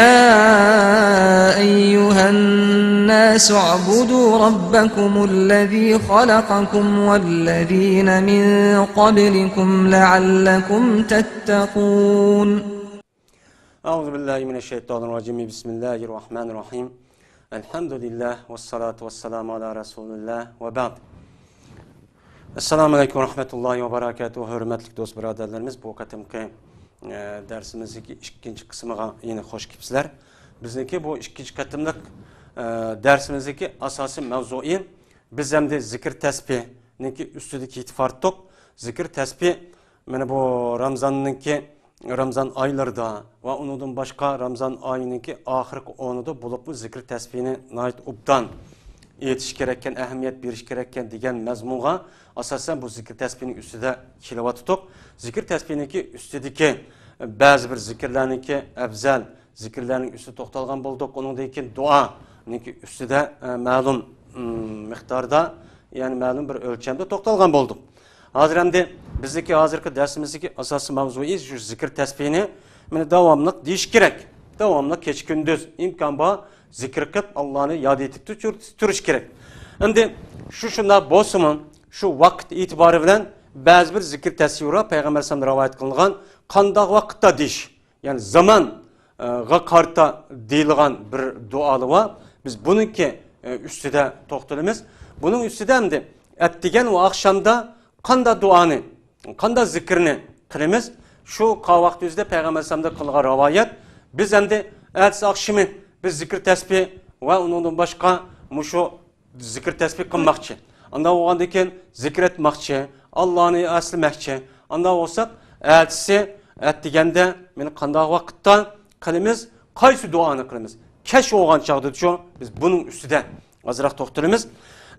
يا أيها الناس اعبدوا ربكم الذي خلقكم والذين من قبلكم لعلكم تتقون. أعوذ بالله من الشيطان الرجيم. بسم الله الرحمن الرحيم. الحمد لله والصلاة والسلام على رسول الله وبعد. Assalamu alaikum rahmetullahi ve berekatuhu. Hürmetli dost birodarlarimiz, bu qatimki dersimizning ikkinchi qismiga yana xush kelibsizlar. Bizniki bu ikkinchi qatimlik dersimizdagi asosiy mavzui biz hamda zikr tasbihniki ustidagi e'tiborlik. Zikr tasbih mana bu Ramazan oylarida va undan boshqa Ramazan oyininki oxirgi 10'ida bo'lib bu zikr tasbihini nayt obdan yetiş gereken, ehemmiyet beriş gereken diyen mezmunga asasen bu zikir tesbihinin üstüde kilovatı zikir tesbihindeki üstüdeki bazı bir zikirlerinki ebzel zikirlerin üstü toktalgan bulduk. Onun da dua üstüde malum miktarda yani malum bir ölçemde toktalgan bulduk. Hazır hem de bizdeki hazırki dersimizdeki asası mevzuyu şu zikir tesbihini devamlık deyiş gerek. Devamlı geç gündüz imkan var. Zikir kıp Allah'ını yad etip tutuş gerek. Şimdi şunda bozumun şu vakit itibarı bilen bazı bir zikir tesvira Peygamber sallallahu rivayet kılıngan kandak vakitte diş. Yani zaman karta deyilgan bir dualı var. Biz bununki üstüde toxtalımız. Bunun üstüde hem de ettigen o akşamda kanda duanı, kanda zikrini kılımız. Şu vakti yüzde Peygamber sallallahu kılgan rivayet. Biz hem de ertesi akşamı biz zikir tesbih ve ondan başka muşu zikir tesbih kılmakçı. Anda oğandaki zikir etmakçı, Allah'ını eslemekçi. Anda olsak elçisi ettigende beni kandak vakitte kılımız, kaysı duanı kılımız. Keş oğan çağdı şu biz bunun üstüde azırak toxtalımız.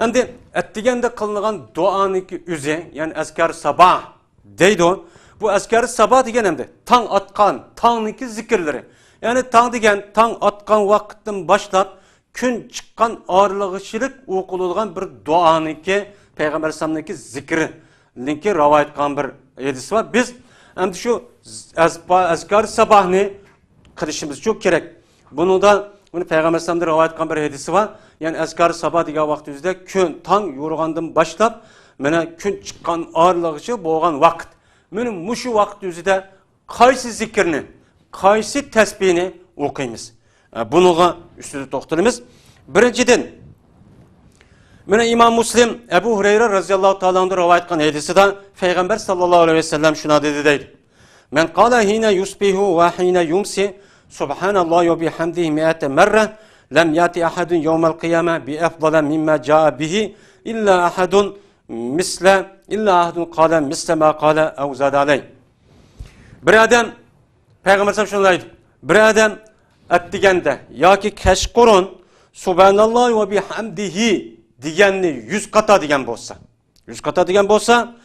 Şimdi ettigende kılınan duanıki üze yani eskar sabah deydi o. Bu eskar sabah diyen hem de tan atkan, tanrıki zikirleri. Yani tan degen, tan atkan vakitten başlap, gün çıkan ağırlığışılık okululgan bir duanı ki Peygamber Sallallahu zikri linki rivayet kan bir edisi var. Biz hem de şu azkar sabahını kılışımız çok gerek. Bunu da Peygamber Sallallahu rivayet kan bir edisi var. Yani azkar sabah degen vaktimizde gün tan yorgandan başlap, gün çıkan ağırlığışı boğan vakit. Muşu vaktimizde kaysi zikrini kaysi tesbihini okuyumuz. Bununla üstüde toxtalımız. Birinciden, İmam Müslim Ebu Hureyre radıyallahu ta'ala'nın rivayet kılan hadisi de Peygamber sallallahu aleyhi ve sellem şuna dedi deydi. Men qala hina yusbihu ve hina yumsi subhanallah ve bihamdihi mi'ate merre lem yati ahadun yevmel kıyame bi efdala mimma caa bihi illa ahadun qala misle ma qala ev zad aleyh. Bir adam Peygamber sallallahu aleyhi ve sellem bir adam ettigende ya ki keşkurun subhanallah ve bihamdihi diyenli 100 kata diyen bolsa 100 kata diyen bolsa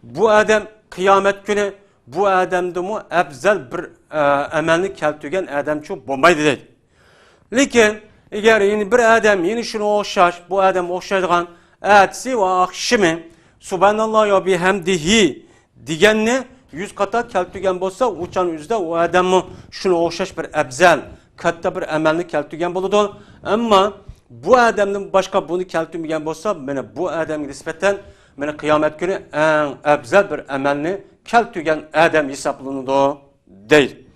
bu adam kıyamet günü bu adamda mu ebzel bir emelini keltügen adam çok bombaydı değil. Lakin eğer yeni bir adam yeni şunu okşaş bu adam okşaydıgan etsi ve akşamı subhanallah ve bihamdihi diyenli 100 kata keltügen bolsa uçan yüzde o adamı şunu okşaş bir ebzel katta bir emelini keltügen buludu. Ama bu adamın başka bunu keltügen bolsa bu adamın nispeten kıyamet günü en ebzel bir emelini keltügen adam hesaplanıdı değil.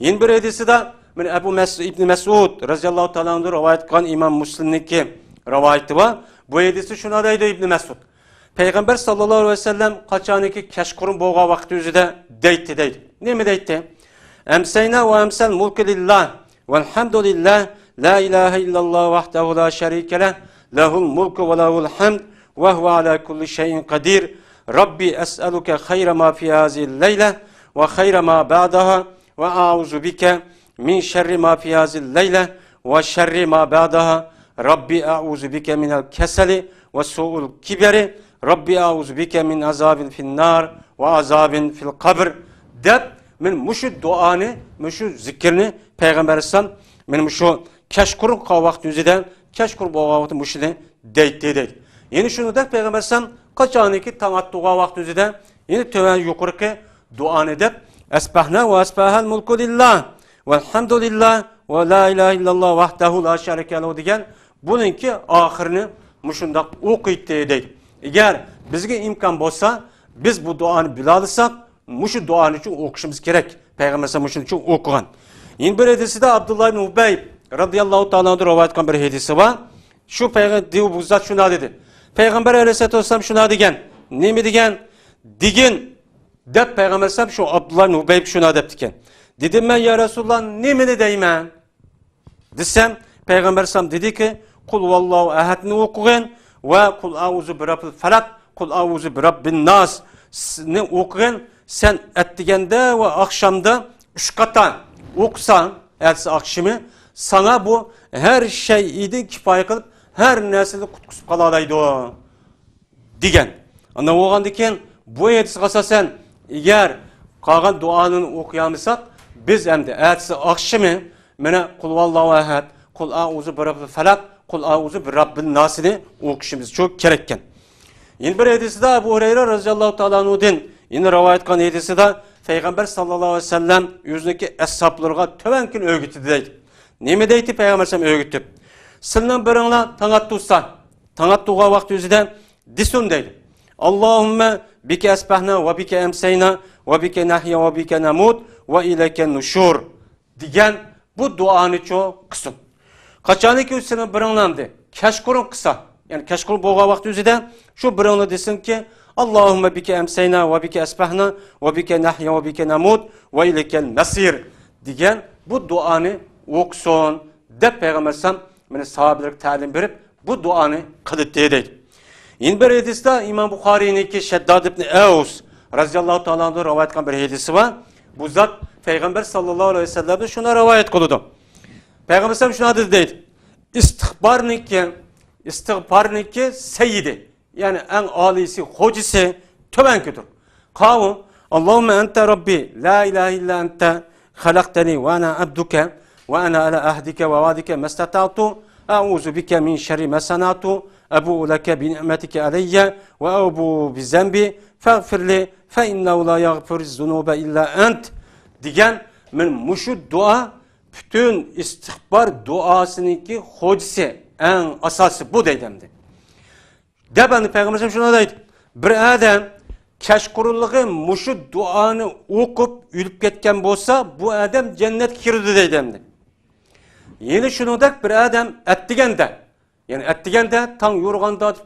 Yeni bir hadisi de Ebu İbn Mesud radıyallahu ta'ala'nın rivayet kılan İmam Müslim'deki rivayeti var. Bu hadisi şuna deydi İbn Mesud. Peygamber sallallahu aleyhi ve sellem kaçaniki keşkurun boğa vakti yüzüde deydi. Ne mi deydi? Emseyna ve emsel mulku lillah velhamdülillah la ilahe illallah vahdehu la şerike leh lehul mulku ve lehul hamd ve huve ala kulli şeyin kadir. Rabbi es'eluke hayra ma fi hazil leyle ve hayra ma ba'daha ve a'uzu bike min şerri ma fi hazil leyle ve şerri ma ba'daha. Rabbi a'uzu bike minel keseli ve su'ul kiberi. Rabbi a'uzu bike min azabin fil nar ve azabin fil kabr. Dep muşu duanı, muşu zikrini Peygamber sallam muşu keşkurun vakti yüzüden keşkur bu vakti muşunu deydi. Yeni şunu da Peygamber sallam kaçaniki tamat dua vakti yüzüden yeni töven yukarı duanı dep esbahna ve esbahal mulku lillah velhamdülillah ve la ilahe illallah vahdehu la şerike lehu degan buningki oxirini mushundoq o'qiydi deydi. Agar bizga imkon bo'lsa, biz bu duoni bila olsak, mushu duoni uchun o'qishimiz kerak. Payg'ambar sollallohu alayhi vasallam uchun o'qigan. Endi bir hadisida Abdullah ibn Ubay radhiyallohu ta'ala anhu rivoyat qilgan bir hadisi bor. Shu payg'ambar bu zot shuna dedi. Payg'ambar alayhisolatu vasallam shuna degan. Nima degan? Digin deb payg'ambar sollallohu shu Abdullah ibn Ubay shuna debdi ekan. Dedim men ya Rasulullah nimani deyman? Desem payg'ambar sollallohu dedi-ki, Kul vallahu ahadni o'qigan va kul a'uzu bi robbil falaq, kul a'uzu bi robbin nas ni o'qigan. Sen etdiganda va akşamda 3 qatan o'qisan, ertesi akşamı sana bu her şeyi kifoya qilib, her narsani qutqizib qolalaydi degan. Ana o'g'andan keyin bu hadisga asosan agar qolgan duoni o'qiyamsak, biz endi ertesi akşamı mana kul vallahu ahad, kul a'uzu bi robbil falaq, kul a'uzu bi robbin nasni o'qishimiz çok kerakkan. Yine bir hadisida Abu Hurayra radhiyallohu ta'ala anhudan yine rivayet qilgan hadisida Peygamber sallallahu aleyhi ve sellem yüzündeki eshablarga tövenkin öğütüdü deydi. Neme deydi Peygamber sallallahu aleyhi ve sellem öğütüp? Sizden birinla tanattusa, tanattuğa vakti yüzüden disun deydi. Allahümme bike esbahna ve bike emseyna ve bike nahya ve bike namut ve ileke nuşur diyen bu duanı çok kısın. Kaçanı ki sizden birinla de keşkurun kısa. Yani keşkurun boğa vakti yüzüden şu birinla desin ki Allahümme bike emseyna ve bike esbahna ve bike nahya ve bike namut ve ilekel nasir diyen bu duanı okusun de Peygamber sallallahu aleyhi sahabelik talim verip bu duanı kılıp deydi. Yine bir hadiste İmam Bukhari'ninki Şeddad ibn Eus radıyallahu ta'ala anhu rivayet eden bir hadisi var. Bu zat Peygamber sallallahu aleyhi ve sellem'de şuna rivayet kıldı. Peygamber sallallahu aleyhi ve sellem şuna dedi. İstihbarniki seyyidi. Yani en alisi, hocisi töbenkidir. Kavun, Allahümme ente Rabbi, la ilahe illa ente, halakteni ve ana abduke, ve ana ala ahdike ve vadike mestata'tu, a'uzu bike min şerri mesanatu, ebu'u leke bi ni'metike aleyye, ve ebu bi zembi, feğfirli, fe innehu la yagfiriz zunube illa ent, diyen, min muşu dua, bütün istihbar duasınınki hocisi, en asası bu deydemdi. Debeni Peygamber şuna deydi. Bir adam keşkurulluğu muşu duanı okup ülüp ketken bolsa bu adam cennet kirdi deydemdi. Yine şunu da bir adam ettigende. Yani ettigende tan yorganda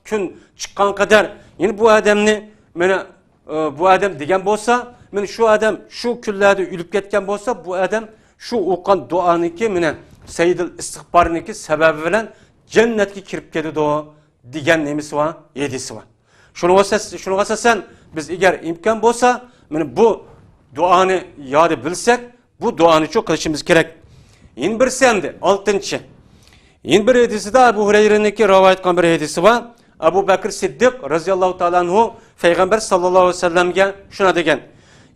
gün çıkan kadar yine bu adamni bu adam degen bolsa şu adam şu küllerde ülüp ketken bolsa bu adam şu okuyan duaniki Seyyidil istihbarniki sebebi bilen cennetki kirip ketdi o diyen nemisi var, yedisi var. Şunu asasen biz eğer imkan bolsa bu duanı yadı bilsek bu duanı çok kılışımız gerek. Yine bir sendi, altıncı. Yine bir hadisi de Abu Hureyre'ninki rivayet eden bir hadisi var. Abu Bakr Siddiq radıyallahu ta'ala anhu Peygamber sallallahu aleyhi ve sellem'e şuna degen.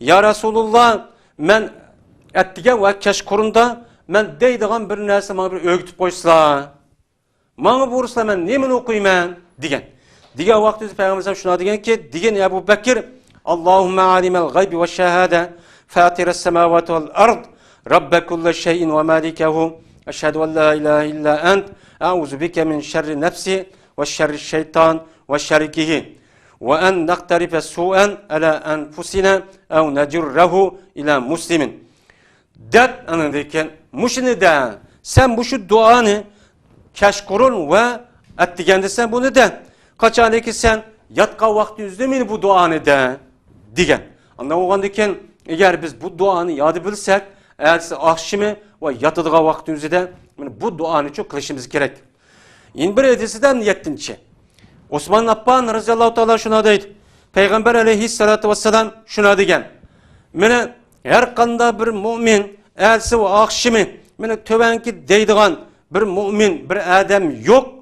Ya Resulullah men ettigen ve keşkurunda men deydiğen bir narsa bana bir öğütüp koysa. Bana bursa men nemin okuyman degen. Digen vakti Peygamber şuna degen ki digen Ebu Bekir Allahümme alimel gaybi ve şehade fatires semavati vel ard rabbe kulle şeyin ve malikehu eşhedü en la ilahe illa ent a'uzu bike min şerri nefsi ve şerri şeytan ve şerikihi ve en naktarife su'en ala enfusina ev necirrehu ila muslimin. Dep anındayken muşini de sen bu şu duanı keşkurun ve ettigende sen bunu de. Kaçanı ki sen yatka vakti yüzdemeyin bu duanı de digen. Anlamağandayken eğer biz bu duanı yadı bilsek eğerse akşamı ve yatıdığa vakti yüzde bu duanı çok kılışımız gerek. Yine bir hadisiden 7. Osman Affan radıyallahu ta'ala şuna deydi. Peygamber aleyhissalatu vesselam şuna degen. Mene her kanda bir mümin eğerse o akşamı tövenki deydiğen bir mümin, bir adam yok.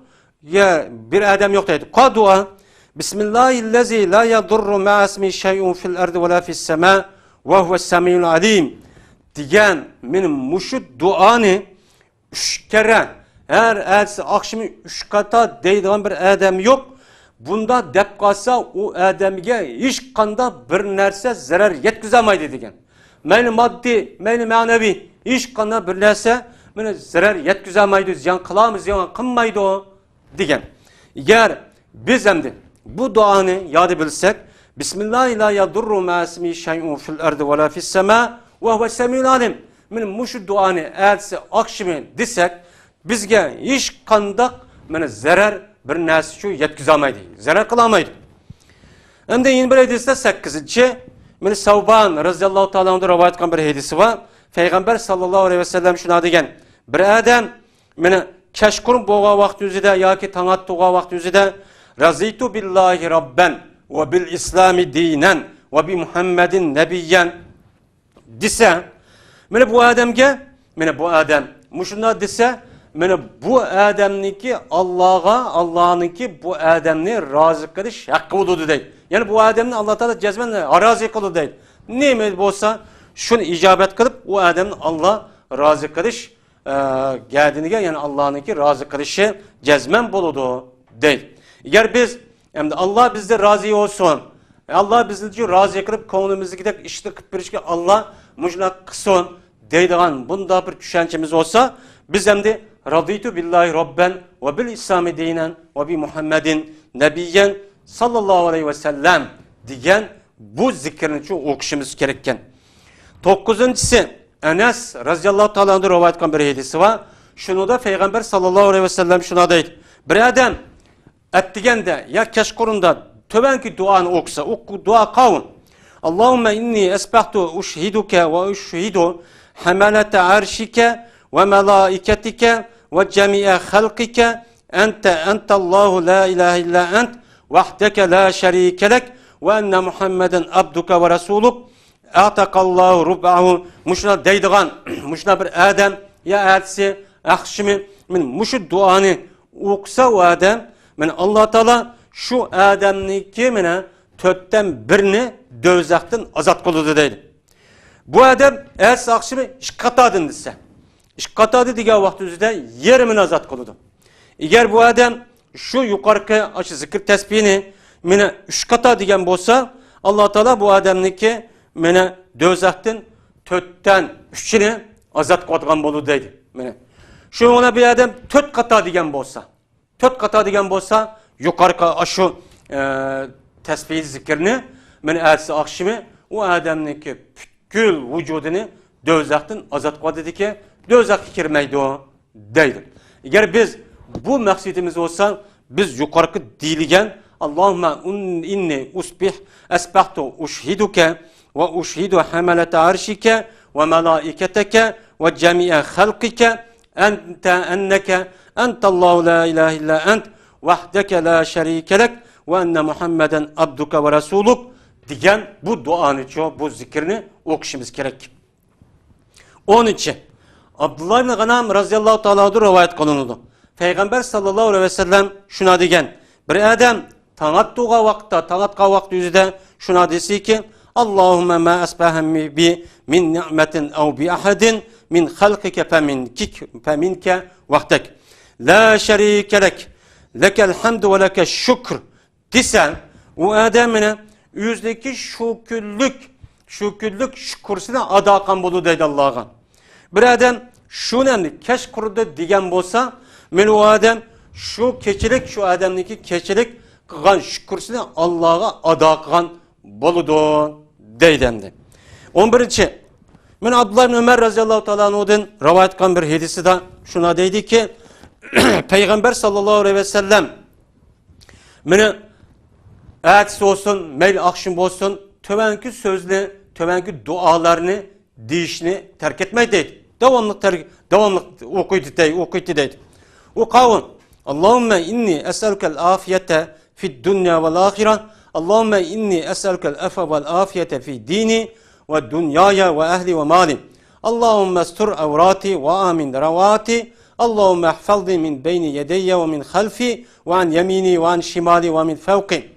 Ya bir adam yok deydi. Qa dua. Bismillahirrahmanirrahim. La yadurru ma'asmi şey'un fil ardı ve la fis sema ve huves semiyul alim. Diyen benim muşu duanı 3 kere her ersi akşamı 3 kata deydiğen bir adam yok. Bunda dep kalsa o adamga hiç kanda bir narsa zarar yetkizemeydi degen. mayli moddiy, mayli ma'naviy hech qanday bir narsa meni zarar yetkazolmaydi, ziyon qilamiz, ziyon qilmaydi degan. Agar biz endi bu duoni yod bilsak, Bismillahi la yadurru ma ismi shay'un fil ardi va la fis sama va huve semiul alim. Meni shu duoni aytsa oqshimi desak, bizga hech qanday meni zarar bir narsa shu yetkazolmaydi, zarar qilolmaydi. Endi yana bir hadisda 8-chi meni Savban roziyallohu taolo anhu rivoyat qilgan bir hadisi bor. Payg'ambar sallallohu alayhi vasallam shuna degan: bir odam meni kashqurun bo'lgan vaqt o'zida yoki tong otgan vaqt o'zida razitu billahi robban va bil islami dinan va bi muhammadin nabiyyan desa, meni bu odamga, meni bu odam mushunda desa, meni bu odamniki Alloh'niki bu odamni rozi qilish haqqi bo'ladi deydi. Ya'ni bu odamni Alloh taolo jazman rozi qiladi deydi. Nima bo'lsa shuni ijobat qilib, u odamni Alloh rozi qilish gadiniga, ya'ni Alloh'niki rozi qilishi jazman bo'ladi deydi. Agar biz endi Alloh bizni rozi olsin, Alloh bizni rozi qilib ko'nglimizgidek ishni qilib berishga Alloh mujna qilsin deydigan bunda bir tushunchamiz olsa, biz endi raditu billahi robban va bil islami dinan va bi muhammadin nabiyyan sallallohu alayhi vasallam degan bu zikrni o'qishimiz kerak ekan. 9-chisi Anas roziyallohu taolo anhu rivoyat qilgan bir hadisi var. Shunda Payg'ambar sallallohu alayhi vasallam shuna deydi: bir odam atdiganda ya kashqurunda töbanki duoni o'qisa, o duo qavun: Allohumma inni asbahtu ushhiduka va ushhidu hamalata arshika ve malaikatike ve cemi'e halkike ente Allahu la ilahe illa ent vahdeke la şerike lek ve enne Muhammeden abduka ve rasuluk atakallahu rub'ahu muşuna deydigan muşuna bir adam ya elsi akşimi min muşu duanı okusa o adam min Allah Teala şu adamniki mine tötten birini dövzaktan azat kılıdı deydi. Bu adam elsi akşimi şıkkatadın dese. İşkatadı diye vakti üzerinde yerimin azat kılıdı. Eğer bu adam şu yukarıki aşı zikir tesbihini mene 3 kata diyen bolsa, Allah Teala bu adamniki mene dözaktin 4'ten 3'ini azat kılgan bolu deydi. Mene. Şu ona bir adam 4 kata diyen bolsa, 4 kata diyen bolsa yukarıki aşı tesbih zikirini mene ersi akşimi o adamniki bütün vücudunu dözaktin azat kıldı dedi ki dözak kirmeydi o deydi. Eğer biz bu maksidimiz olsa biz yukarıki diligen Allahümme inni usbih esbahtu uşhiduke ve uşhidu hamalete arşike ve melaiketeke ve cemi'e halkike enneke entallahu la ilahe illa ent vahdeke la şerikelek ve enne Muhammeden abduka ve rasuluk diyen bu duanı, bu zikrini okuşumuz gerek. Onun için Abdullah ibn Ganam razıyallahu ta'ala rivayet kılındı. Peygamber sallallahu aleyhi ve sellem şuna degen: bir adam tanattuğa vakta, tanatqa vakti yüzüde şuna desi ki: Allahümme ma asbahem bi min ni'metin ev bi ahadin min halkike feminke vaktek. La şerike lek, lekel hamdu ve leke şükr desen, o adamına yüzdeki şükürlük şükürsüne adakan bulu deydi Allah'a. Bir adam şunu keş kurudu diyen bolsa, men o adam şu keçilik, şu adamdaki keçilik kıgan şükürsüne Allah'a adakan boludu deydemdi. 11. Men Abdullah ibn Ömer razıyallahu ta'ala anhu'dan rivayet kılan bir hadisi de şuna deydi ki Peygamber sallallahu aleyhi ve sellem meni ayetsi olsun, meyli akşam olsun tövenki sözle, tövenki dualarını deyişini terk etmeyi deydi. Devamlı okuydu deydi. O kavun: Allahümme inni es'elukel afiyete fid dünya vel ahire. Allahümme inni es'elukel efe vel afiyete fi dini ve dünyaya ve ehli ve mali. Allahümme estur evrati ve amin ravati. Allahümme ihfazni min beyni yedeyye ve min halfi ve an yemini ve an şimali ve min fevki.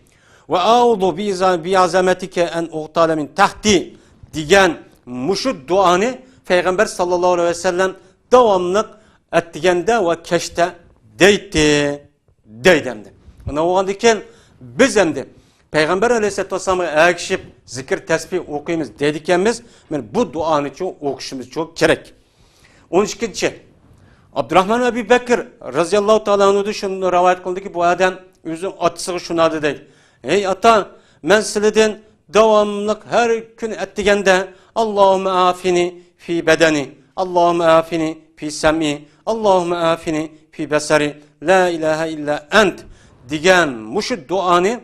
Ve a'udu bi azametike en uğtale min tahti diyen muşud duanı Peygamber sallallahu aleyhi ve sellem devamlı ettigende ve keşte deydemdi. Ona o andiken biz hem de Peygamber Aleyhisselatü Vesselam'a ergişip zikir tesbih okuyumuz dedikenimiz, bu duanı çok okuşumuz çok gerek. 12. Abdurrahman Ebu Bekir razıyallahu ta'ala anhu'da şunu rivayet kıldı ki bu adam özün atısı şuna dedi. Ey ata, ben sizden devamlılık her gün ettigende Allahümme afini fi bedeni, Allahümme afini fi sem'i, Allahümme afini fi besari, la ilahe illa ent diyen muşu duanı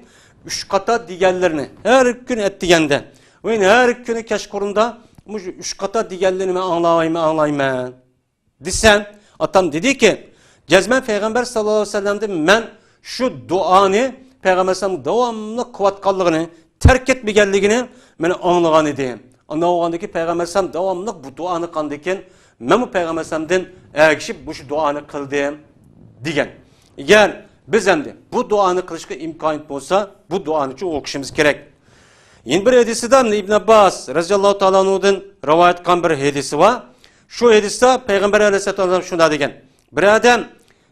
üç kata diğerlerini her gün ettigende ve her günü keşkurunda muşu üç kata diğerlerini anlayayım. Disen atam dedi ki cezmen Peygamber sallallahu aleyhi ve sellem'de ben şu duanı Peygamber sallallahu devamlı kuvvetkallığını terk etmeyenliğini ben anlayan idim. Anlayan Peygamber sallallahu devamlı bu duanı kandıkken ben bu Peygamber sallallahu ergişip bu şu duanı kıldım diyen. Eğer biz hem de bu duanı kılışkı imkan olsa bu duanı çok okuşumuz gerek. Yine bir hadisinden İbn Abbas radıyallahu ta'ala anhu'dan rivayet kan bir hadisi var. Şu hadiste Peygamber Aleyhisselatü Vesselam şuna degen. Bir adam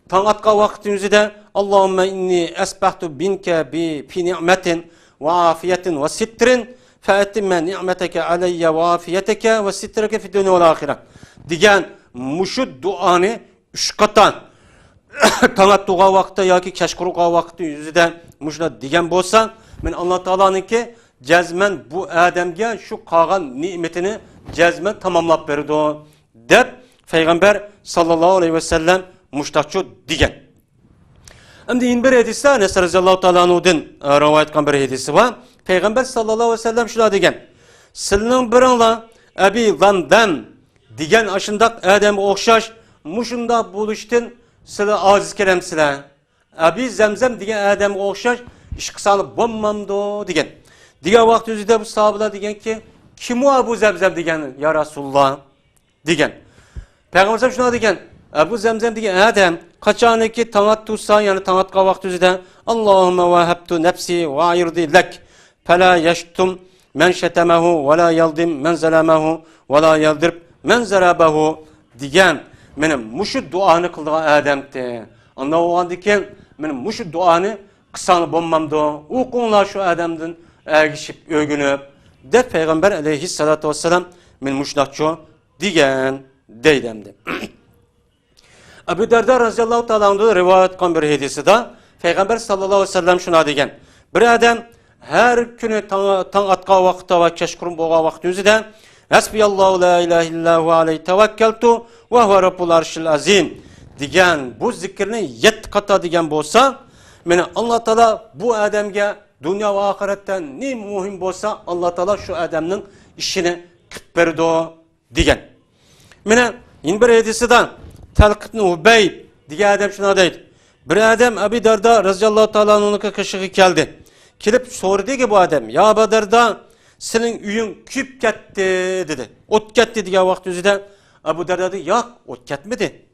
tan atqa vakitimizde Allahümme inni esbahtu binke fi ni'metin ve afiyetin ve sitrin fe etimme ni'meteke aleyye ve afiyeteke ve sitreke fi dünya ve ahiret. Degen muşu duanı üç katan tan attuğa vakti ya ki keşkuruğa vakti yüzüde muşuna degen bolsa men Allah Teala'nın ki cezmen bu adamga şu qalğan nimetini cezmen tamamlap berdi o. Deb Peygamber sallallahu aleyhi ve sellem muştaqçu digen. Şimdi yine bir hadiste Enes radıyallahu ta'ala anhu'dan rivayet kılan bir hadisi var. Peygamber sallallahu aleyhi ve sellem şuna degen. Sizning birinla Abi Zandan digen aşındak adam okşaş muşunda buluştun sizler aziz keremsizler. Abi Zemzem digen adam okşaş iş kısalı bommamdı digen. Digen vakti yüzüde bu sahabeler digen ki kim o Abu Zemzem digen ya Resulullah digen. Peygamber sallallahu şuna digen. Abu Zemzem digen adam kaçaneki tanat tutsa yani tanat kavak düzde Allahümme ve hebtu nefsi ve ayırdi lek fela yeştum men şetemehu ve la yaldim men zelemehu ve la yaldirb men zerabehu digen benim muşu duanı kıldığı adamdı. Anla o an diken benim muşu duanı kısanı bombamdı. O konular şu adamdın ergişip övgünüp de Peygamber aleyhissalatu vesselam men muşnakçu digen deydemdi. Ebu Derda radıyallahu ta'ala anhu'da rivayet kan bir hadisi de Peygamber sallallahu aleyhi ve sellem şuna degen. Bir adam her günü tan atqa vaxtda ve keşkurun boğa vaxtınızda Hasbiyallahu la ilahe illahu aleyhi tevekkeltu ve huve rabbul arşil azim degen bu zikrini 7 kata degen bolsa meni Allah Teala bu adamga dünya ve ahiretten ne muhim bolsa Allah Teala şu adamın işini kıp berdi degen. Meni yine bir hadisidan Talq ibn Ubeyb diye adam şuna deydi. Bir adam Ebu Derda radıyallahu ta'ala anhu'nun kışığı geldi. Kelip sordu ki bu adam ya Ebu Derda senin üyün küp ketdi dedi. Ot ketdi diye vakti yüzüde Ebu Derda dedi yok ot ketmedi.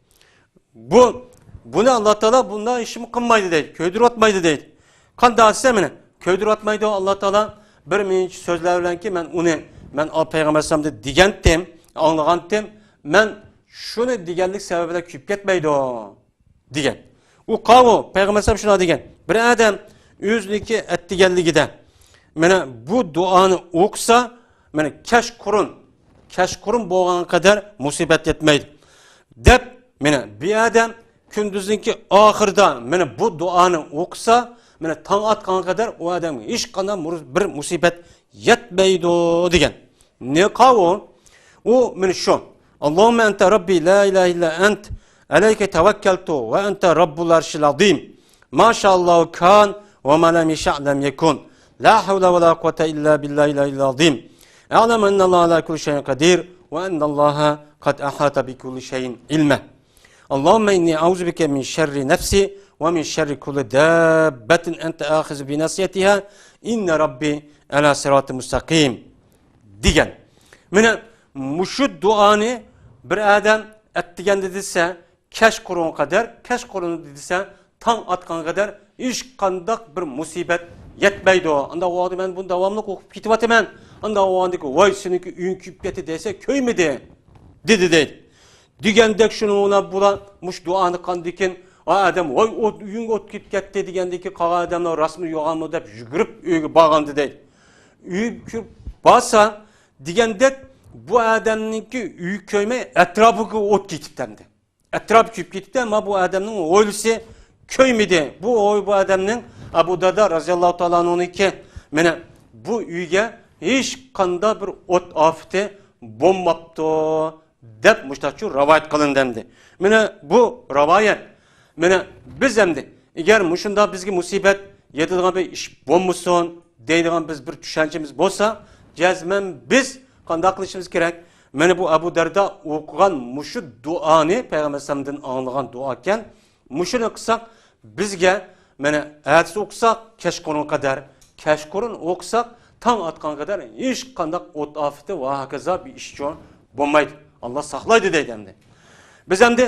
Bunu Allah Teala bundan işimi kınmaydı deydi. Köydür atmaydı deydi. Kan daha size mi? Köydür atmaydı Allah Teala bir minç sözlerle ki ben Peygamber sallallahu digentim, anlagantim. Ben şunu digenlik sebebiyle küp ketmeydi o digen. O kavu Peygamber sallallahu şuna digen. Bir adam yüzlükü ettigenliği mene bu duanı okusa mene keşkurun boğan kadar musibet yetmeydi. Dep mene bir adam kündüzünki ahırda mene bu duanı okusa mene tan atkan kadar o adam hiç kadar bir musibet yetmeydi digen. Ne kavu? O mene şu. Allahümme ente Rabbi la ilahe illa ent aleyke tevekkeltu ve ente Rabbul arşil azim. Maşallahu kan ve ma lem yeşa' lem yekun. La havle ve la kuvvete illa billahi ilahil azim. E'lem ennallaha ala kulli şeyin kadir ve ennallaha kad ahata bi kulli şeyin ilme. Allahümme inni auzu bike min şerri nefsi ve min şerri kulli dabbetin ente ahiz bi nasiyetiha inne Rabbi ala sırat-ı müstakim digen. Mene muşu duanı bir adam ettigen dediyse keşkurun kadar, keşkurun dediyse tan atkan kadar iş kandak bir musibet yetmeydi o. Anda o adı ben bunu devamlı okup kitap hemen. Anda o andaki vay seninki ün küpketi dese köy mü de? Dedi değil. Digendek şunu ona bula muş duanı kandikin Adam oy uyun ot ketdi degandeki qolgan odamlar rasmi yo'qmi deb yugurib uyga borgandi deydi. Uy kirib basa degandek bu odamningki uy ko'ymay atrofiga o't ketibdi. Atrof kuyib ketdi, ammo bu odamning o'ylisi ko'ymadi. Bu o'y bu odamning Abu Darda roziyallohu taolo anhuniki mana bu uyga hech qanday bir o't ofati bo'lmabdi deb mushtachu rivoyat qilindi. Mana bu rivoyat mana biz hamda agar mushunda bizga musibat yetadigan bir ish bo'lmasin deydigan biz bir tushunchamiz bo'lsa, jazman biz qanday qilishimiz kerak? Mana bu Abu Darda o'qigan mushu duoni Payg'ambar sallamdan anglagan duo ekan. Mushuni qilsak bizga mana atsi o'qisak kashqurun qadar, kashqurun o'qisak tong atgan qadar hech qanday o't ofati va hokazo bir ish bo'lmaydi. Allah saqlaydi deydi hamda. Biz hamda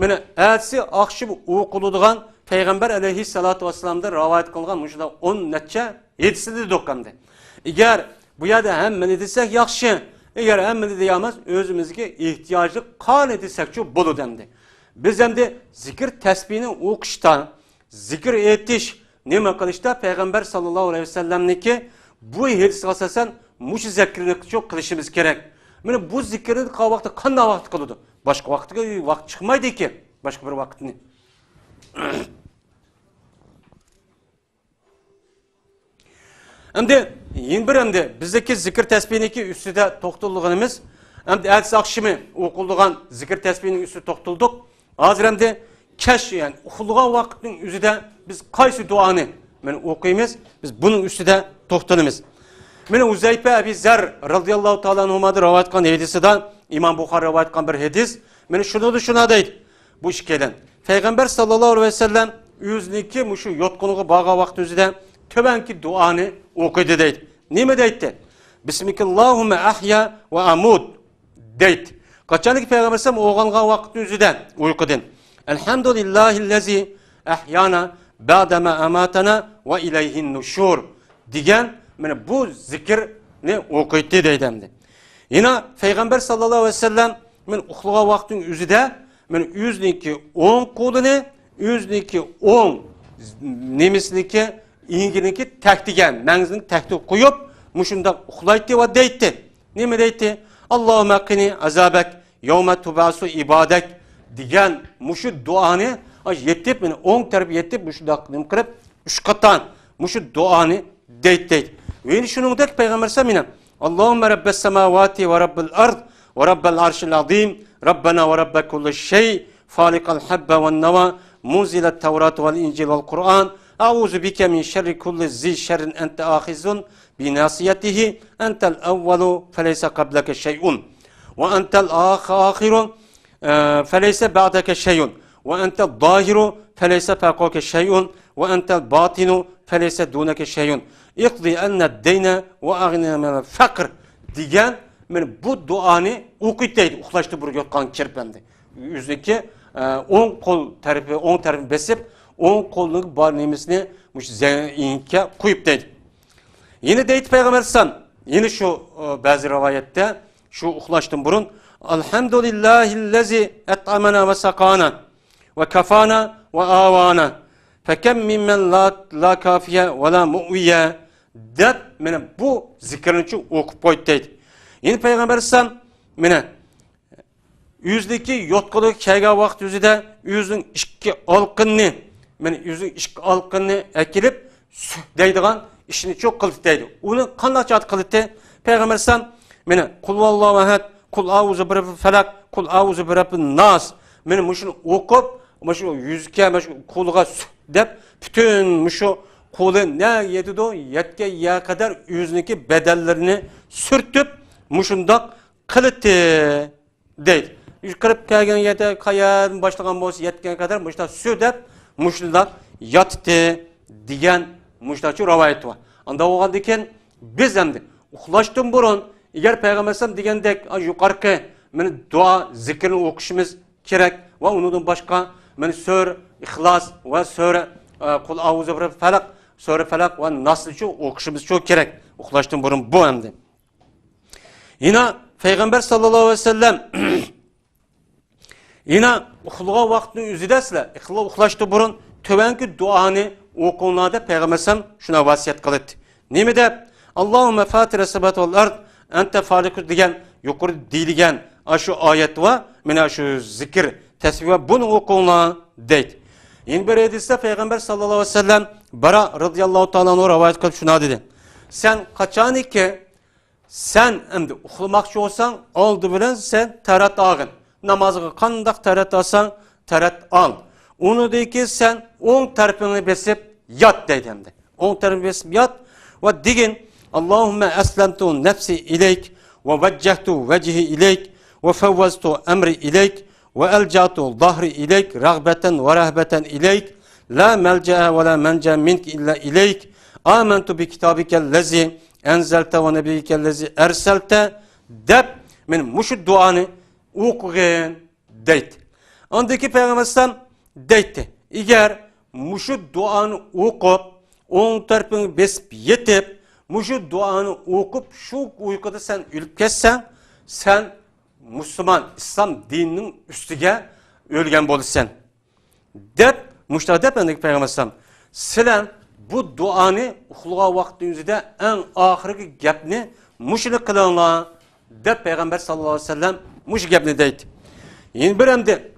mana atsi oqshib o'qiladigan Payg'ambar alayhissalatu vassalamdan rivoyat qilgan mushunda 10 necha 7sini do'qamdi. Agar bu yerda hammani desak yaxshi, agar hammani deyamiz o'zimizga ehtiyojli qon desakchi bo'ladi hamda. Biz hamda zikr tasbihni o'qishda, zikr etish, nima qilishda Payg'ambar sallallohu alayhi vasallamniki bu hadisga asosan mush zikrni çok qilishimiz kerak. Mana bu zikrni vaqtda qanday vaqt qiladi? Boshqa vaqtga vaqt chiqmaydi ki, boshqa bir vaqtni. Endi yin bir endi bizdeki zikr tasbihniki ustida to'xtalganimiz, endi hadis oqshimi o'qilgan zikr tasbihining ustida to'xtaldik. Hozir endi kash yani uxlagan vaqtning o'zida biz qaysi duoni mana o'qiymiz, biz buning ustida to'xtalamiz. Mana Uzayfa Abi Zar radhiyallohu ta'ala anhudan rivoyat qilgan hadisida Imom Buxoriy rivoyat qilgan bir hadis, mana shuni deydi. Bu ishkedan Payg'ambar sallallohu alayhi vasallam o'ziniki mushu yotqiniga borgan vaqt o'zida töbenki duani o'qidi deydi. Nima deydi? Bismillahumma ahya va amut deydi. Qachonki Payg'ambar sallam o'g'ilgan vaqt o'zida uyqudan Elhamdulillahillazi ahyana ba'dama amatana va ilayhin nushur degan mana bu zikrni o'qiydi deydi hamda. Yana Payg'ambar sallallohu alayhi vasallam men uxlagan vaqtning o'zida men o'ziniki 10 qo'lini, o'ziniki 10 nemisniki inginiki taktigan, mangizini takti qo'yib, mushunda uxlaydi va deydi. Nima deydi? Allohumma qini azabak yawma tubasu ibadak degan mushu duoni yetib, men 10 taraf yetib mushunda nim qilib 3 qatan mushu duoni deydi. Ve shuningdek Payg'ambar sallam Allohumma rabbas samawati va rabbil ard va rabbal arshil azim rabbana va rabb kulli shay faliqal habba wan nawa munzil at-tawrat wal injil wal qur'an a'udhu bika min sharri kulli zi sharrin anta akhizun bi nasiyatihi antal awwalu falaysa qablaka shay'un wa antal akhiru falaysa ba'daka shay'un wa antal zahiru falaysa fawqaka shay'un wa antal batinu falaysa dunaka shay'un iqdi anna ad-dayna wa aghna min al-faqr degan men bu duoni o'qiydi deydi. Uxlashda bir yotgan kirpandi. Yüzdeki 10 qo'l tarafi 10 tarafini besib 10 qo'lning bor nemisini mush zaynga qo'yib deydi. Yine deydi Payg'ambar sallam, yine şu bazı rivoyatda şu uxlashdan burun Alhamdulillahillazi at'amana va saqana va kafana va awana fakam mimman la kafiya va la mu'wiya deb mana bu zikrni o'qib qo'ydi deydi. Yine Payg'ambar sallam mana yüzdeki yotqulu kelgan vaqt o'zida o'zining ikki olqinni, mana o'zining ikki olqinni akilib deydigan ishni çok qildi deydi. Uni qanday chat qildi? Payg'ambar sallam mana qul vallohu ahad, qul a'uzu bi robbil falaq, qul a'uzu bi robbin nas. Mana mushuni o'qib, mushu yuzga, mushu qo'liga deb bütün mushu qo'li ne yedido, yetga ya kadar o'ziniki bedellarini sürtüp mushundoq qildi deydi. Yuqirib kelgan yerda qayan boshlagan bo'lsa yetgan qadar mushta sudab mushunda yotdi degan mushtachu rivoyat bor. Unda o'g'ildi ekan biz hamda uxlashdan burun agar Payg'ambar sallam degandek yuqorqi meni duo zikrni o'qishimiz kerak va undan boshqa meni sur ixlos va sur qul a'uzu bi robbil falaq, sur falaq va nasni o'qishimiz çok kerak uxlashdan burun bu hamda. Yine Payg'ambar sallallohu alayhi vasallam Yine uxluğa vaxtının üzüdə sizlər, uxlaşdı burun, tövənki duanı okunlarda Peyğəmbər şuna vasiyət qılıdı. Nemi de? Allahümme fatire sebat ol ard, ente falikus degen, yukarı deyilgen aşı ayet var, mena şu zikir, tesbih var, bunu okunla deydi. Yine bir hadiste Peygamber sallallahu aleyhi ve sellem Bara radıyallahu ta'ala o rivayet kılıp şuna dedi. Sen kaçan ki sen emdi uxlamakçı olsan aldı bilen sen tarat ağın. Namazı kandak tarat alsan tarat al. Onu deyki ki sen 10 tarafını besip yat deydi hem de. 10 tarafını besip yat ve digin Allahümme eslemtu nefsi ileyk ve veccehtu vecihi ileyk ve fevvaztu emri ileyk ve elcatu zahri ileyk ragbeten ve rahbeten ileyk la melce'e ve la mence mink illa ileyk amentu bi kitabikellezi enzelte ve nebiyikellezi erselte deb min muşud duanı okuğun deyt. Andaki Peygamber deytti. Eğer muşud duanı okup on tarafını besip yetip muşud duanı okup şu uykuda sen ölüp kessen sen Müslüman İslam dininin üstüge ölgen bolursan. Dep muşta dep andaki Peygamber silen bu duanı uxluğa vaxtınızda en ahirki gapni muşunu kılanlar dep Peygamber sallallahu aleyhi ve sellem muş gapni deydi. Yine bir emdi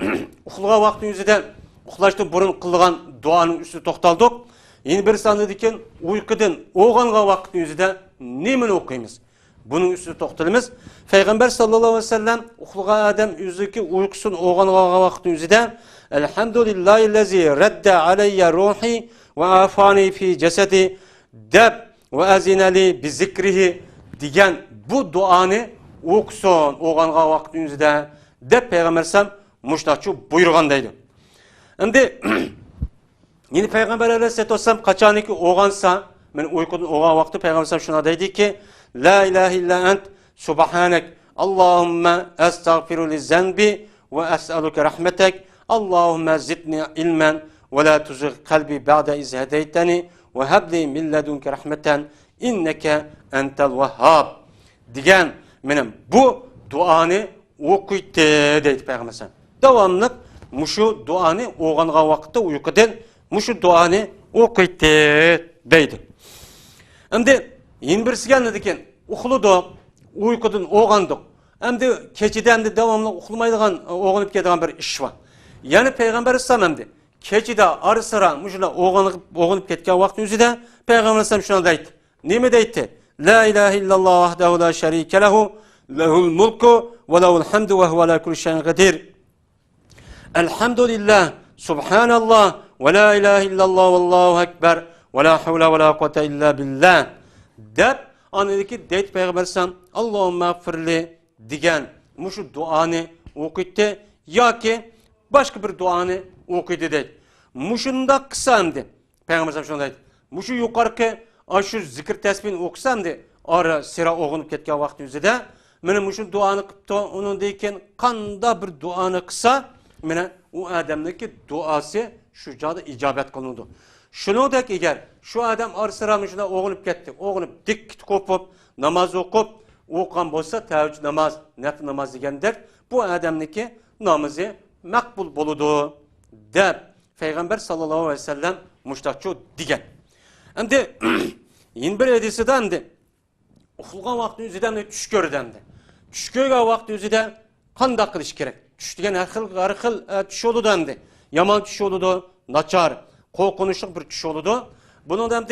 uxluğa vaxtınızda uxlaştı burun kılgan duanın üstü toxtaldık. Yine bir sandı diken uykudan oğanğa vaxtınızda nemin okuyumuz? Bunun üstü toxtalımız. Peygamber sallallahu aleyhi ve sellem uxluğa adam yüzdeki uykusun oğanğa vaxtınızda elhamdülillahillezi redde aleyye ruhi ve afani fi cesedi deb ve azineli bi zikrihi diyen bu duanı okusun oğanğa vaxtınızda deb Peygamber sallam muştaçı buyurgandaydı. Şimdi yine Peygamber aleyhisselatü vesselam kaçaniki oğansa men uykudan oğan vakti Peygamber sallam şuna dedi ki la ilahe illa ent subhanek Allahümme estağfiru li zenbi ve es'aluke rahmetek Allahümme zidni ilmen ve la tuzigh kalbi ba'de iz hedeyteni ve hebli min ledunke rahmeten inneke entel vehhab diyen benim bu duanı okuydu deydi Peygamber sallam. Devamlı muşu duanı oğanğa vakitte uykudan muşu duanı okuydu deydi. Şimdi yine birisi geldi ki uxludu uykudan oğandık. Şimdi keçide de devamlı uxlamaydigan oğanıp ketgan bir iş var. Yani Peygamber sallam dedi. Keçide arı sıra muşula oğanıp ketgan vakti üzerinde Peygamber sallam şuna deydi. Nemi deydi? La ilahe illallah vahdehu la şerike lehu lehul mulku ve lehul hamdu ve huve ala kulli şeyin kadir. Elhamdülillah, subhanallah, ve la ilahe illallah, ve allahu ekber, ve la havle ve la kuvvete illa billah. Dep, anedeki deyt Peygamber sallam, Allahümme affirli digen, muşu duanı okuydu, ya ki başka bir duanı okuydu deyt. Muşunda kısamdı, Peygamber sallam şuna deyt. Muşu yukarıki, aşı zikir tesbihini okusamdı, ara sıra oğunup ketken vakti üzerinde, mene muşu duanı kıptı, onun deyken, kanda bir duanı kısa, mene o adamdaki duası şu cada icabet kılındı. Şunu da ki eğer şu adam arısıramışına oğunup gitti, oğunup dik kopup, namaz okup, okuyan bolsa teheccüd namaz, nefil namaz degendir. Bu adamdaki namazı makbul boludu der. Peygamber sallallahu aleyhi ve sellem muştakçı digen. Şimdi yine bir hadisi de hem uxluğa vakti üzerinde tuş görüdemdi. Tuş görügen vakti üzerinde kandak kılış gerek. Tuş degen her xil tuş oludu hem yaman tuş oludu, naçar, korkunçluk bir tuş oludu. Bunun da hem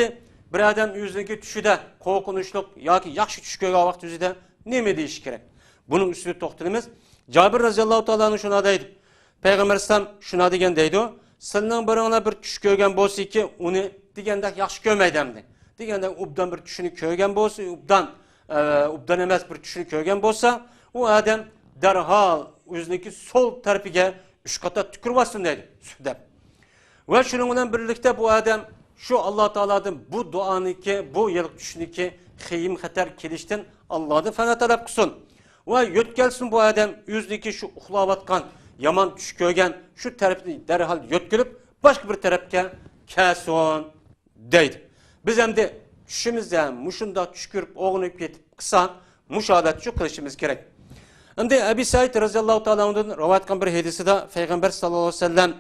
bir adam yüzündeki tuşu da korkunçluk ya ki yaxşı tuş görügen vakti üzerinde nemi deyiş gerek. Bunun üstüne toxtalımız. Cabir raziyallahu ta'ala'nın şuna deydi. Peygamber sallam şuna degen deydi o. Senden birine bir tuş görügen bolsa ki onu degende yaxşı görmeydi hem de. Degende ubdan bir tuşunu görügen bolsa, ubdan emas bir tuşunu görügen bolsa, o adam derhal yüzündeki sol tarafıga 3 kata tükürvasın deydi. Südep. Ve şununla birlikte bu adam şu Allah Teala'dan bu duanı ki, bu yıllık düşünü ki, xeyim xatar kelişten Allah'dan fena talep kılsın. Ve yötkelsin bu adam yüzündeki şu uxlavatkan, yaman tuş görgen şu tarafını derhal yötkülüp başka bir tarafka keson deydi. Biz hem de düşümüzde muşunda tuş görüp oğunup yetip kısa muşadat şu kılışımız gerek. Endi Abi Said radhiyallohu ta'ala ondan rivoyat qilgan bir hadisida payg'ambar sallallohu alayhi vasallam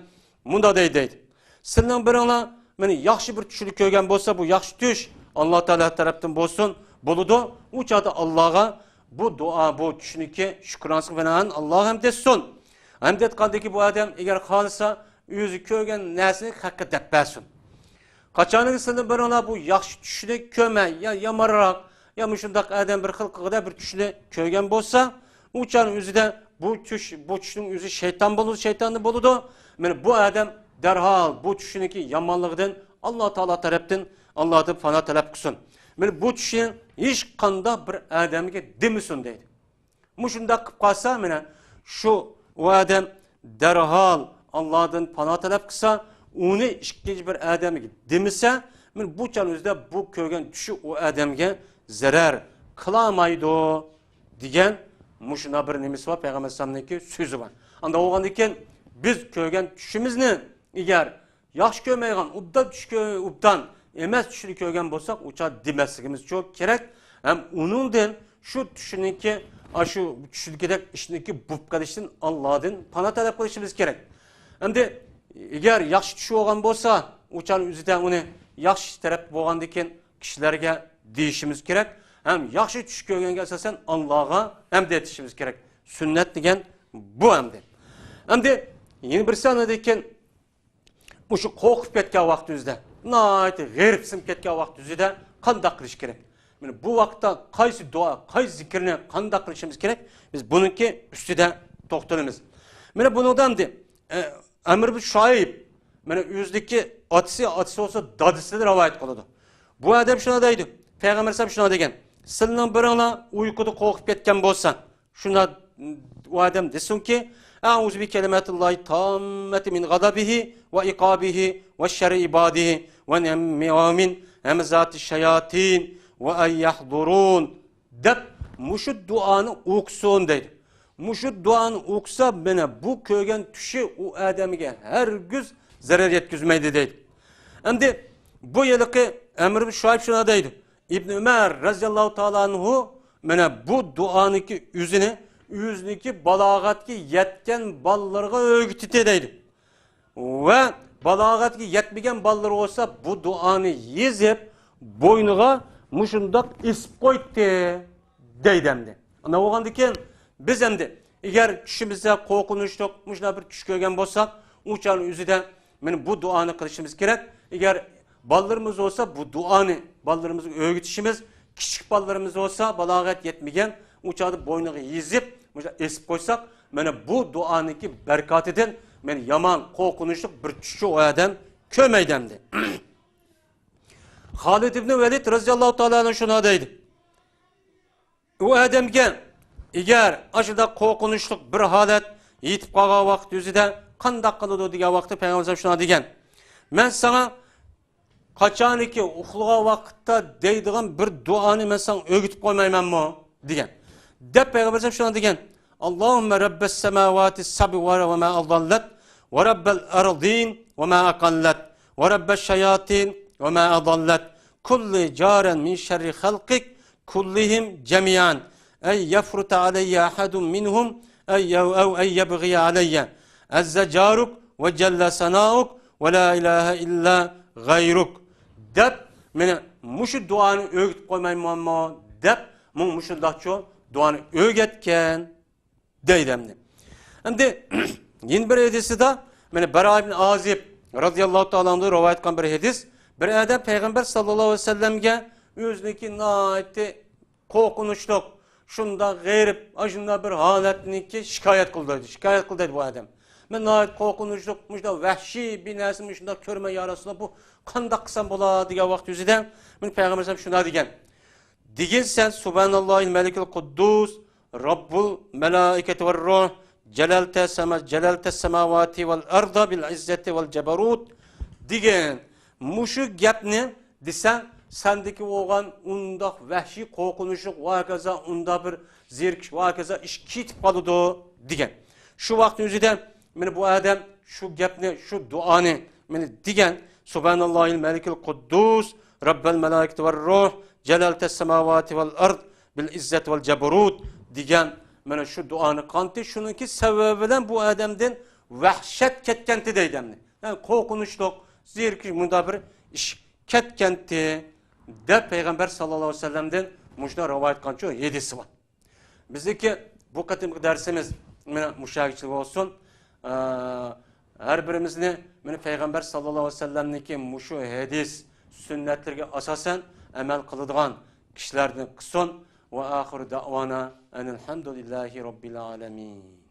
bunda deydi. Sizning biringlar meni yaxshi bir tushlik ko'rgan bo'lsa, bu yaxshi tush Alloh taolo tarafdan bo'lsin, bo'ladi. U chaqda Allohga bu duo, bu tushniki shukronlik bilan Alloh ham desin. Ham deyotgandiki bu odam agar xohlasa o'zi ko'rgan narsani haqqa deb bersin. Qachonki sizning biringlar bu yaxshi tushlik ko'rmay, ya yomonroq, ya shundoq odam bir xil qilg'ida bir tushni ko'rgan bo'lsa, uçan özüde bu tushning o'zi shayton bo'ladi, shaytonni bo'ladi. Mana bu odam darhol bu tushniki yomonligidan Alloh taolo tarafdan Allohdan panoh talab qilsin. Mana bu tushni hech qanday bir odamga demisin deydi. Shunday qilib qolsa, mana shu odam darhol Allohdan panoh talab qilsa, uni ikkinchi bir odamga demisa, mana bu chan o'zida bu ko'rgan tushi u odamga zarar qilmaydi degan Muşuna bir nimesi var, Peygamber Sallam'daki sözü var. Anda oğlan iken biz köygen düşümüzni eğer yaş kömeygen, ubdan emez düşünü köygen bolsak uça demesligimiz çok gerek. Hem onundan şu düşününki, şu düşününkidek işindeki bupkadışın Allah'ın pana talep kılışımız gerek. Hem de eğer yaş düşü olgan bolsa uçan üzüden onu yaş taraf bolgan iken kişilerge değişimiz gerek. Hem yaxşı tush ko'rganga asosan Allohga hamd etishimiz kerak. Sunnat degan bu hamd. Hamd yana bir sanada ekan o'sha qo'rqib ketgan vaqtimizda, nihoyat g'iribsim ketgan vaqtimizda qanday qilish kerak? Mana bu vaqtda qaysi duo, qaysi zikrni qanday qilishimiz kerak? Biz buniki ustida to'xtalamiz. Mana bundan Amr ibn Shoyib mana o'zidagi otasi bo'lsa dadisi rivoyat qiladi. Bu odam shuna deydi. Payg'ambar sollallohu shuna degan. Sizning biringlar uyquda qo'rqib ketgan bo'lsa, shuna u odam desinki, a'uzu bi kalimatillahi tammati min g'adabihi va iqabihi va sharri ibadihi va min hamzati shayatin va ay yahdurun deb mushu duoni o'qisin deydi. Mushu duoni o'qisa, mana bu ko'rgan tushi u odamga hargiz zarar yetkazmaydi deydi. Endi bu yilqi Amr ibn Shoyib shuna deydi. İbn Ömer raziyallahu ta'ala anhu mana bu duoniki o'ziniki balog'atga yetgan bolalarga o'rgatdi deydi. Va balog'atga yetmagan bolalar bo'lsa bu duoni yezib bo'yniga mushundoq isib qo'ydi deydi endi. Ana o'g'andan keyin biz endi agar tushimizda qo'rqinchli mushuna bir tush ko'rgan bo'lsak, o'chan o'zida mana bu duoni qilishimiz kerak. Agar ballarımız olsa bu duanı ballarımızı öğütüşümüz, küçük ballarımız olsa balağat yetmegen uçağı boynuğu yizip esip koysak, mana bu duaniki berkatinden men yaman korkunçluk bir tüşü o adam kömeydemdi. Halid ibn Velid radıyallahu ta'ala şuna deydi. O adamga eğer aşıda korkunçluk bir halet yetip kalgan vaqt yüzüde qandaq qiladi degan vaqtda Peygamber şuna degan. Men sana Qaçaniki uxluğa vaqtda deydigan bir duoni men sana o'rgatib qo'ymaymanmi degan. Deb Payg'ambar shuna degan. Allohumma rabbas samawati sab'i va ma adallat va rabbal ardin va ma aqallat va rabbash shayatin va ma adallat kulli jaran min sharri khalqik kullihim jami'an ay yafruta alayya ahadun minhum ay yabghi alayya azza jaruk ve cella sana'uk ve la ilahe illa gayruk deb meni mushu duoni o'rgatib qo'ymaymanmi deb mushundaqcha duoni o'rgatgan deydimdi. Endi yeni bir hadisida mana Bara ibn Azib radhiyallohu ta'ala anhu rivoyat qilgan bir hadis, bir odam Payg'ambar sallallohu alayhi vasallamga o'ziniki nihoyatda qo'rqinchli shunda g'irib, shunda bir holatniki shikoyat qildi bu odam. Men nihoyat qo'rqinchli, shunda vahshiy bir narsani shunda ko'rmay ya Rasululloh bu qanday qilsam bo'ladi degan vaqt o'zida men Payg'ambar sollallohu shuna degan. Degin sen subhanallohil malikul quddus robbul malaikati var ruh jalalta samawati val arda bil izzati val jabarut degan. Mushu gapni desa sendeki olgan undaq vahshiy qo'rqinchli vaqaza unda bir zirk vaqaza ish ketib qoladi degan. Shu vaqt o'zida men bu odam shu gapni, shu duoni meni degan. Subhanallahil malikul quddus rabbal malaikati var ruh jalalta samawati val ard bil izzati val jabarut degan mana shu duoni qildi. Shuniki sababi bilan bu odamdan vahshat ketganti deydimni. Yani qo'rqinchliq, zerkish bunda bir ish ketganti deb payg'ambar sallallohu alayhi vasallamdan mushuna rivoyat qilgancha 7si bor. Bizniki bu qatimki darsimiz mana mushagichlik olsun. Her birimizni mana payg'ambar sallallohu alayhi vasallamniki mushu hadis sünnetlerge asasen amel kılıdığan kişilerden kıson ve ahiru da'vana enelhamdülillahi rabbil alemin.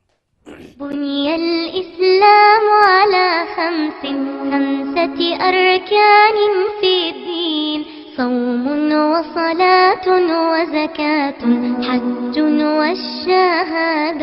بني الإسلام على خمسة أركان في الدين صوم وصلاة وزكاة حج والشهادتين